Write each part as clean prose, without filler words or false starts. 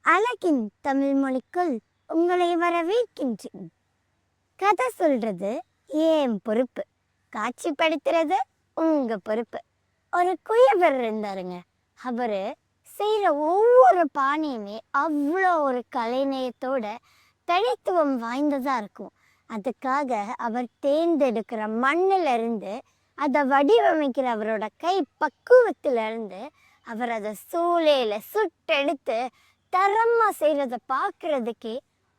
அழகின் தமிழ் மொழிக்குள் உங்களை வரவேற்கின்றேன். கதை சொல்றது ஏன் பொறுப்பு, காட்சிப்படுத்துறது உங்க பொறுப்பு. ஒரு குயவர் இருந்தாருங்க. அவரு செய்யற ஒவ்வொரு பானையுமே அவ்வளோ ஒரு கலைநயத்தோட தனித்துவம் வாய்ந்ததா இருக்கும். அதுக்காக அவர் தேர்ந்தெடுக்கிற மண்ணில இருந்து அதை வடிவமைக்கிற அவரோட கை பக்குவத்தில இருந்து அவர் அதை சூளையில சுட்டெடுத்து தரமா செய்யறத பார்க்கறதுக்கே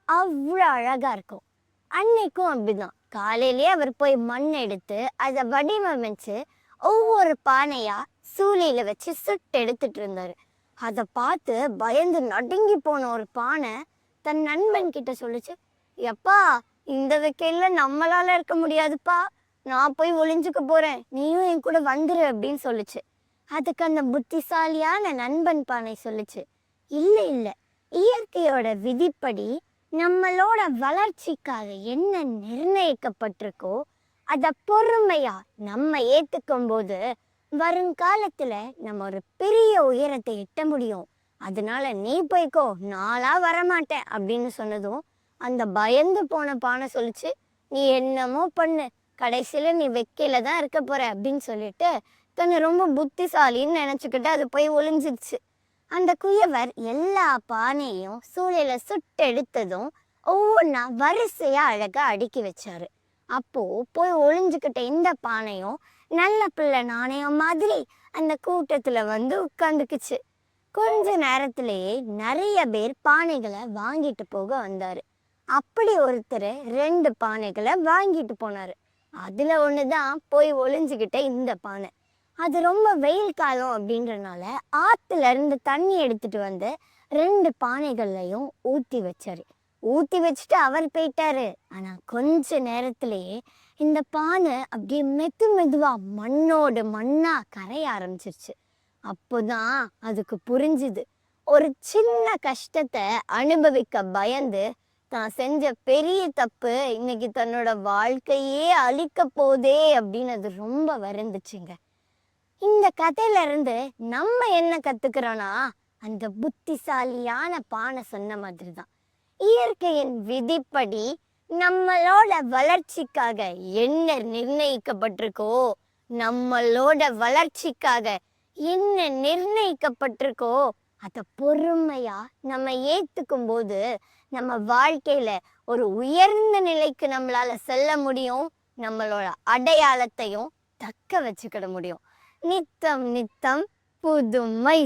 அவ்வளோ அழகா இருக்கும். அன்னைக்கும் அப்படிதான். காலையிலேயே அவர் போய் மண் எடுத்து அதை வடிவமைச்சு ஒவ்வொரு பானையா சூளையில வச்சு சுட்டு எடுத்துட்டு இருந்தாரு. அதை பார்த்து பயந்து நடுங்கி போன ஒரு பானை தன் நண்பன் கிட்ட சொல்லுச்சு, எப்பா, இந்த வைக்கையில நம்மளால இருக்க முடியாதுப்பா, நான் போய் ஒளிஞ்சுக்க போறேன், நீயும் என் கூட வந்துரு அப்படின்னு சொல்லுச்சு. அதுக்கு அந்த புத்திசாலியான நண்பன் பானை சொல்லுச்சு, இல்ல இல்ல, இயற்கையோட விதிப்படி நம்மளோட வளர்ச்சிக்காக என்ன நிர்ணயிக்கப்பட்டிருக்கோ அத பொறுமையா நம்ம ஏத்துக்கும் போது வருங்காலத்துல நம்ம ஒரு பெரிய உயரத்தை எட்ட முடியும். அதனால நீ போய்க்கோ, நாளா வரமாட்டேன் அப்படின்னு சொன்னதும் அந்த பயந்து போன பானை சொல்லிச்சு, நீ என்னமோ பண்ணு, கடைசியில நீ வெக்கையில தான் இருக்க போற அப்படின்னு சொல்லிட்டு தன்னை ரொம்ப புத்திசாலின்னு நினைச்சுக்கிட்டு அது போய் ஒளிஞ்சிருச்சு. அந்த குயவர் எல்லா பானையும் சூளையில சுட்டெடுத்ததும் ஒவ்வொன்றா வரிசையா அழகா அடுக்கி வச்சாரு. அப்போ போய் ஒளிஞ்சுக்கிட்ட இந்த பானையும் நல்ல பிள்ளை நாணயம் மாதிரி அந்த கூட்டத்துல வந்து உட்காந்துக்குச்சு. கொஞ்ச நேரத்திலேயே நிறைய பேர் பானைகளை வாங்கிட்டு போக வந்தாரு. அப்படி ஒருத்தர் 2 பானைகளை வாங்கிட்டு போனாரு. அதுல ஒண்ணுதான் போய் ஒளிஞ்சுக்கிட்ட இந்த பானை. அது ரொம்ப வெயில் காலம் அப்படின்றனால ஆத்துல இருந்து தண்ணி எடுத்துட்டு வந்து 2 பானைகள்லையும் ஊத்தி வச்சாரு. ஊத்தி வச்சுட்டு அவர் போயிட்டாரு. ஆனா கொஞ்ச நேரத்திலேயே இந்த பானை அப்படியே மெதுவா மண்ணோடு மண்ணா கரைய ஆரம்பிச்சிருச்சு. அப்போதான் அதுக்கு புரிஞ்சுது, ஒரு சின்ன கஷ்டத்தை அனுபவிக்க பயந்து தான் செஞ்ச பெரிய தப்பு இன்னைக்கு தன்னோட வாழ்க்கையே அழிக்க போதே அப்படின்னு அது ரொம்ப வருந்துச்சுங்க. இந்த கதையில இருந்து நம்ம என்ன கத்துக்கிறோம்னா, அந்த புத்திசாலியான பானை சொன்ன மாதிரிதான், இயற்கையின் விதிப்படி நம்மளோட வளர்ச்சிக்காக என்ன நிர்ணயிக்கப்பட்டிருக்கோ, நம்மளோட வளர்ச்சிக்காக என்ன நிர்ணயிக்கப்பட்டிருக்கோ அதை பொறுமையா நம்ம ஏத்துக்கும் போது நம்ம வாழ்க்கையில ஒரு உயர்ந்த நிலைக்கு நம்மளால செல்ல முடியும். நம்மளோட அடையாளத்தையும் தக்க வச்சுக்கிட முடியும். நித்தம் நித்தம் புதுமை.